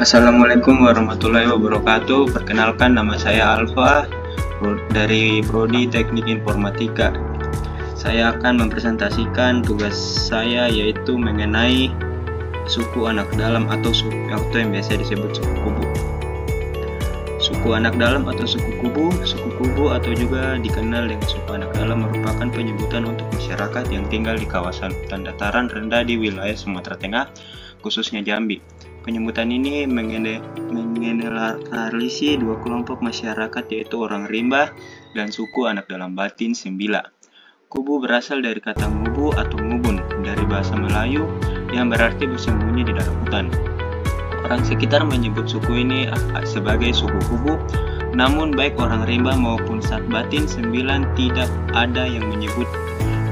Assalamualaikum warahmatullahi wabarakatuh. Perkenalkan, nama saya Alfa dari Prodi Teknik Informatika. Saya akan mempresentasikan tugas saya, yaitu mengenai suku anak dalam atau yang biasa disebut suku kubu. Suku anak dalam atau suku kubu atau juga dikenal dengan suku anak dalam merupakan penyebutan untuk masyarakat yang tinggal di kawasan hutan dataran rendah di wilayah Sumatera Tengah, khususnya Jambi. Penyebutan ini mengeneralisir dua kelompok masyarakat, yaitu orang rimba dan suku anak dalam batin Sembila. Kubu berasal dari kata ngubu atau ngubun dari bahasa Melayu yang berarti bersembunyi di dalam hutan. Orang sekitar menyebut suku ini sebagai suku kubu, namun baik orang rimba maupun sat batin Sembilan tidak ada yang menyebut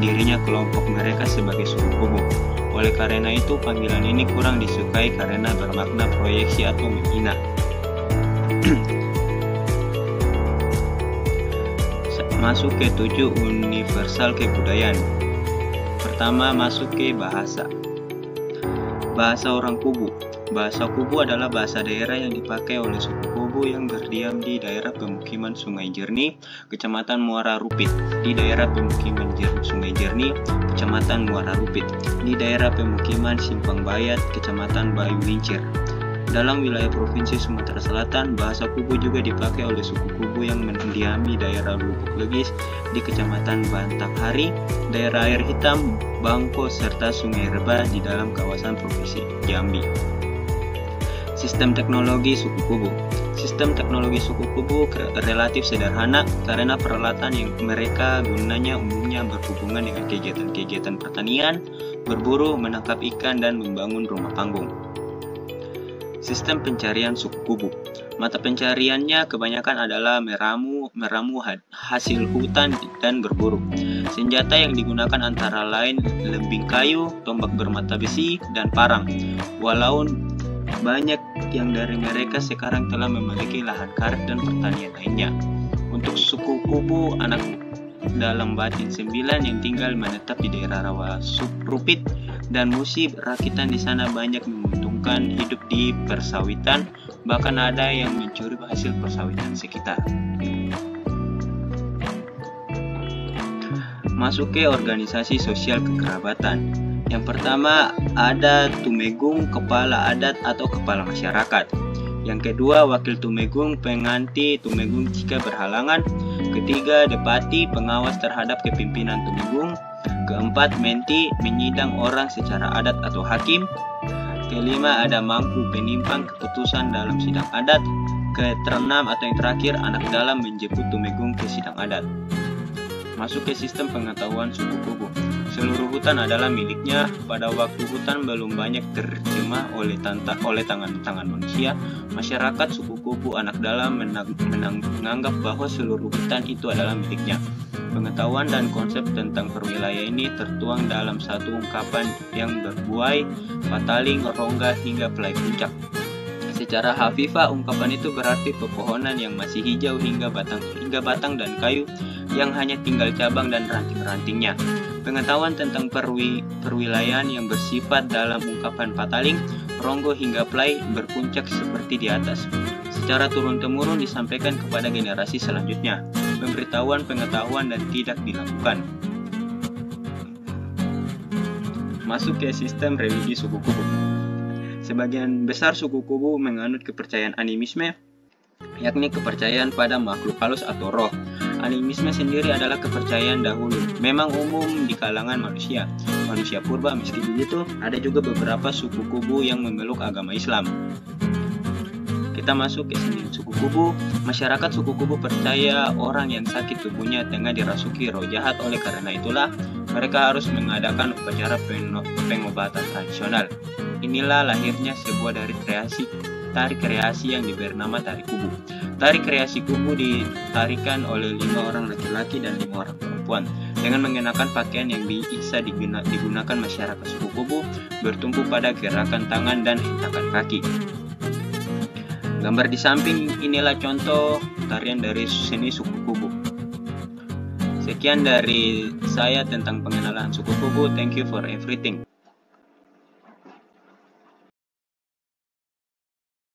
dirinya kelompok mereka sebagai suku kubu. Oleh karena itu, panggilan ini kurang disukai karena bermakna proyeksi atau menghina. Masuk ke 7 universal kebudayaan. Pertama, masuk ke bahasa. Bahasa orang kubu. Bahasa kubu adalah bahasa daerah yang dipakai oleh suku kubu yang berdiam di daerah pemukiman Sungai Jernih, Kecamatan Muara Rupit, di daerah pemukiman Sungai Jernih, Kecamatan Muara Rupit, di daerah pemukiman Simpang Bayat, Kecamatan Bayu Lincir. Dalam wilayah Provinsi Sumatera Selatan, bahasa kubu juga dipakai oleh suku kubu yang mendiami daerah Lubuk Legis di Kecamatan Bantakhari, daerah Air Hitam, Bangko, serta Sungai Reba di dalam kawasan Provinsi Jambi. Sistem teknologi suku kubu. Sistem teknologi suku kubu relatif sederhana karena peralatan yang mereka gunanya umumnya berhubungan dengan kegiatan pertanian, berburu, menangkap ikan, dan membangun rumah panggung. Sistem pencarian suku kubu. Mata pencariannya kebanyakan adalah meramu hasil hutan dan berburu. Senjata yang digunakan antara lain lembing kayu, tombak bermata besi, dan parang. Walau banyak yang dari mereka sekarang telah memiliki lahan karet dan pertanian lainnya. Untuk suku kubu anak dalam batin Sembilan yang tinggal menetap di daerah rawa Rupit dan Musi, rakitan di sana banyak menguntungkan hidup di persawitan, bahkan ada yang mencuri hasil persawitan sekitar. Masuk ke organisasi sosial kekerabatan. Yang pertama ada Tumenggung, kepala adat atau kepala masyarakat. Yang kedua wakil Tumenggung, pengganti Tumenggung jika berhalangan. Ketiga Depati, pengawas terhadap kepimpinan Tumenggung. Keempat Menti, menyidang orang secara adat atau hakim. Kelima ada Mangku, penimpang keputusan dalam sidang adat. Keenam atau yang terakhir anak dalam menjemput Tumenggung ke sidang adat. Masuk ke sistem pengetahuan suku kubu. Seluruh hutan adalah miliknya. Pada waktu hutan belum banyak terjemah oleh tangan manusia, masyarakat suku kubu anak dalam menganggap bahwa seluruh hutan itu adalah miliknya. Pengetahuan dan konsep tentang perwilayah ini tertuang dalam satu ungkapan yang berbuai, pataling, rongga, hingga pelai puncak. Secara hafifah, ungkapan itu berarti pepohonan yang masih hijau hingga batang dan kayu yang hanya tinggal cabang dan ranting-rantingnya. Pengetahuan tentang perwilayahan yang bersifat dalam ungkapan pataling, ronggo hingga pelai berpuncak seperti di atas. Secara turun-temurun disampaikan kepada generasi selanjutnya. Pemberitahuan pengetahuan dan tidak dilakukan. Masuk ke sistem religi suku kubu. Sebagian besar suku kubu menganut kepercayaan animisme, yakni kepercayaan pada makhluk halus atau roh. Animisme sendiri adalah kepercayaan dahulu, memang umum di kalangan manusia purba. Meski begitu, ada juga beberapa suku kubu yang memeluk agama Islam. Kita masuk ke sini. Suku kubu. Masyarakat suku kubu percaya orang yang sakit tubuhnya tengah dirasuki roh jahat. Oleh karena itulah, mereka harus mengadakan upacara pengobatan tradisional. Inilah lahirnya sebuah tari kreasi yang diberi nama tari kubu. Tari kreasi kubu ditarikan oleh 5 orang laki-laki dan 5 orang perempuan dengan mengenakan pakaian yang bisa digunakan masyarakat suku kubu, bertumpu pada gerakan tangan dan hentakan kaki. Gambar di samping inilah contoh tarian dari seni suku kubu. Sekian dari saya tentang pengenalan suku kubu. Thank you for everything.